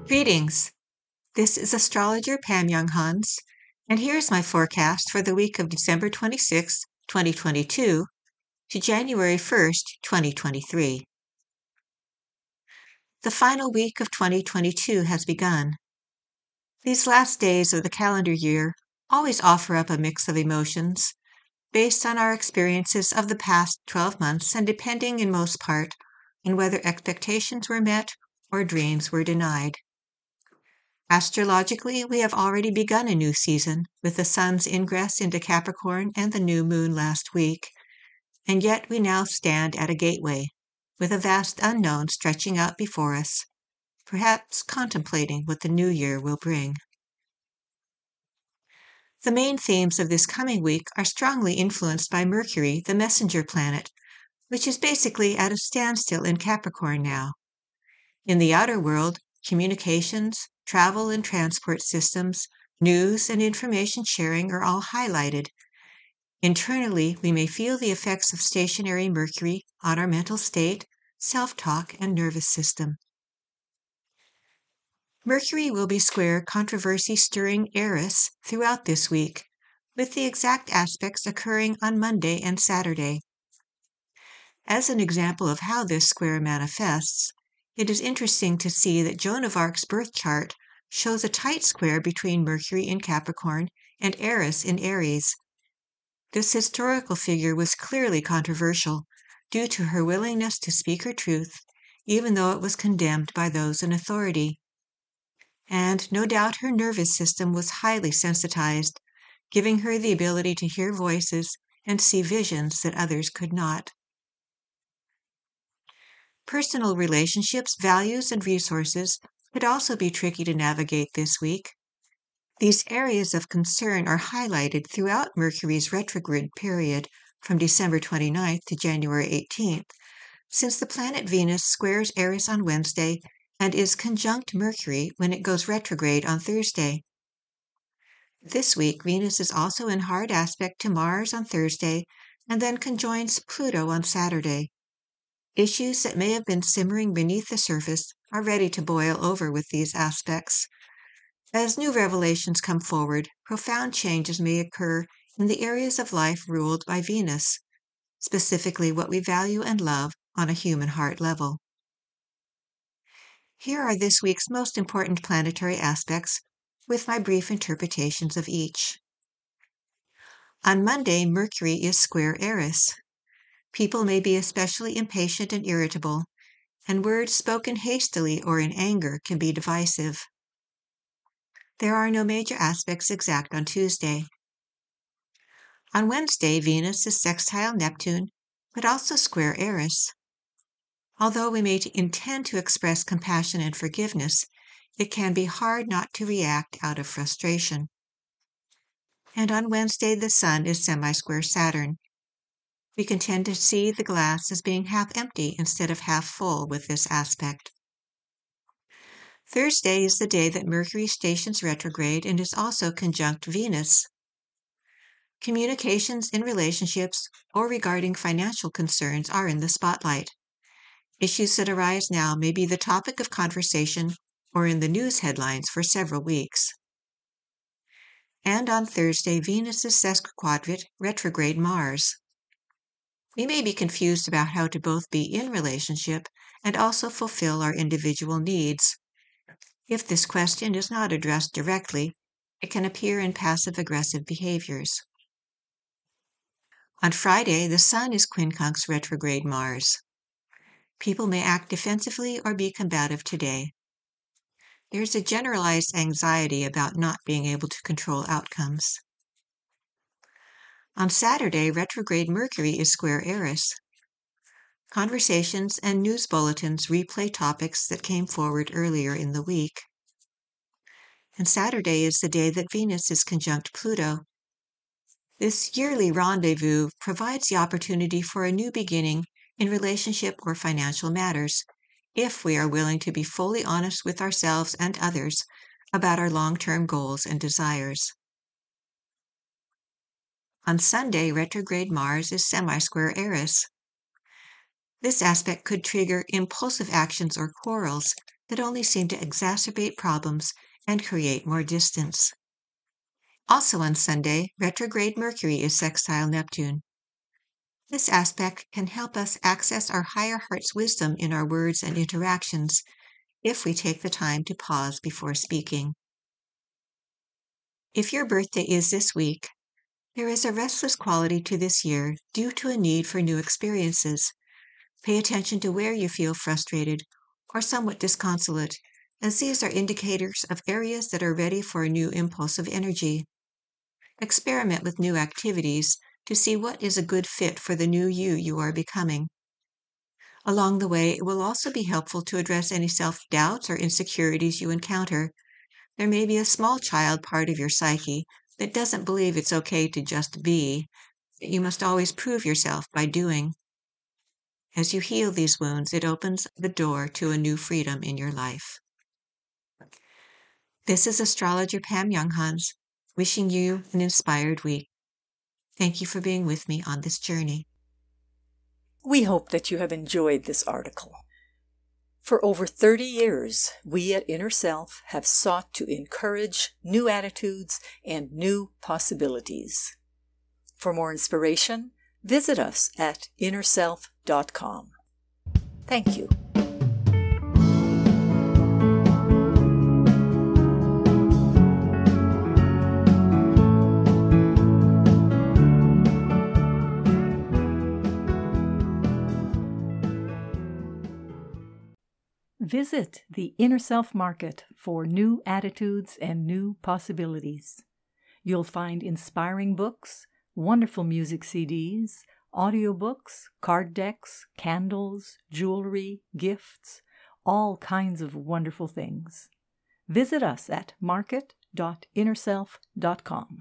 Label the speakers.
Speaker 1: Greetings. This is Astrologer Pam Younghans, and here's my forecast for the week of December 26, 2022 to January 1st, 2023. The final week of 2022 has begun. These last days of the calendar year always offer up a mix of emotions based on our experiences of the past 12 months and depending in most part on whether expectations were met or dreams were denied. Astrologically, we have already begun a new season with the sun's ingress into Capricorn and the new moon last week, and yet we now stand at a gateway, with a vast unknown stretching out before us, perhaps contemplating what the new year will bring. The main themes of this coming week are strongly influenced by Mercury, the messenger planet, which is basically at a standstill in Capricorn now. In the outer world, communications, travel and transport systems, news, and information sharing are all highlighted. Internally, we may feel the effects of stationary Mercury on our mental state, self-talk, and nervous system. Mercury will be square controversy-stirring Eris throughout this week, with the exact aspects occurring on Monday and Saturday. As an example of how this square manifests, it is interesting to see that Joan of Arc's birth chart shows a tight square between Mercury in Capricorn and Eris in Aries. This historical figure was clearly controversial due to her willingness to speak her truth, even though it was condemned by those in authority. And no doubt her nervous system was highly sensitized, giving her the ability to hear voices and see visions that others could not. Personal relationships, values, and resources could also be tricky to navigate this week. These areas of concern are highlighted throughout Mercury's retrograde period from December 29th to January 18th, since the planet Venus squares Eris on Wednesday and is conjunct Mercury when it goes retrograde on Thursday. This week, Venus is also in hard aspect to Mars on Thursday and then conjoins Pluto on Saturday. Issues that may have been simmering beneath the surface are ready to boil over with these aspects. As new revelations come forward, profound changes may occur in the areas of life ruled by Venus, specifically what we value and love on a human heart level. Here are this week's most important planetary aspects, with my brief interpretations of each. On Monday, Mercury is square Eris. People may be especially impatient and irritable, and words spoken hastily or in anger can be divisive. There are no major aspects exact on Tuesday. On Wednesday, Venus is sextile Neptune, but also square Eris. Although we may intend to express compassion and forgiveness, it can be hard not to react out of frustration. And on Wednesday, the Sun is semisquare Saturn. We can tend to see the glass as being half empty instead of half full with this aspect. Thursday is the day that Mercury stations retrograde and is also conjunct Venus. Communications in relationships or regarding financial concerns are in the spotlight. Issues that arise now may be the topic of conversation or in the news headlines for several weeks. And on Thursday, Venus is sesquiquadrate retrograde Mars. We may be confused about how to both be in relationship and also fulfill our individual needs. If this question is not addressed directly, it can appear in passive-aggressive behaviors. On Friday, the Sun is quincunx retrograde Mars. People may act defensively or be combative today. There's a generalized anxiety about not being able to control outcomes. On Saturday, retrograde Mercury is square Eris. Conversations and news bulletins replay topics that came forward earlier in the week. And Saturday is the day that Venus is conjunct Pluto. This yearly rendezvous provides the opportunity for a new beginning in relationship or financial matters, if we are willing to be fully honest with ourselves and others about our long-term goals and desires. On Sunday, retrograde Mars is semisquare Eris. This aspect could trigger impulsive actions or quarrels that only seem to exacerbate problems and create more distance. Also on Sunday, retrograde Mercury is sextile Neptune. This aspect can help us access our higher heart's wisdom in our words and interactions if we take the time to pause before speaking. If your birthday is this week, there is a restless quality to this year due to a need for new experiences. Pay attention to where you feel frustrated or somewhat disconsolate, as these are indicators of areas that are ready for a new impulse of energy. Experiment with new activities to see what is a good fit for the new you are becoming. Along the way, it will also be helpful to address any self-doubts or insecurities you encounter. There may be a small child part of your psyche that doesn't believe it's okay to just be, that you must always prove yourself by doing. As you heal these wounds, it opens the door to a new freedom in your life. This is Astrologer Pam Younghans, wishing you an inspired week. Thank you for being with me on this journey.
Speaker 2: We hope that you have enjoyed this article. For over 30 years, we at Inner Self have sought to encourage new attitudes and new possibilities. For more inspiration, visit us at innerself.com. Thank you. Visit the Inner Self Market for new attitudes and new possibilities. You'll find inspiring books, wonderful music CDs, audiobooks, card decks, candles, jewelry, gifts, all kinds of wonderful things. Visit us at market.innerself.com.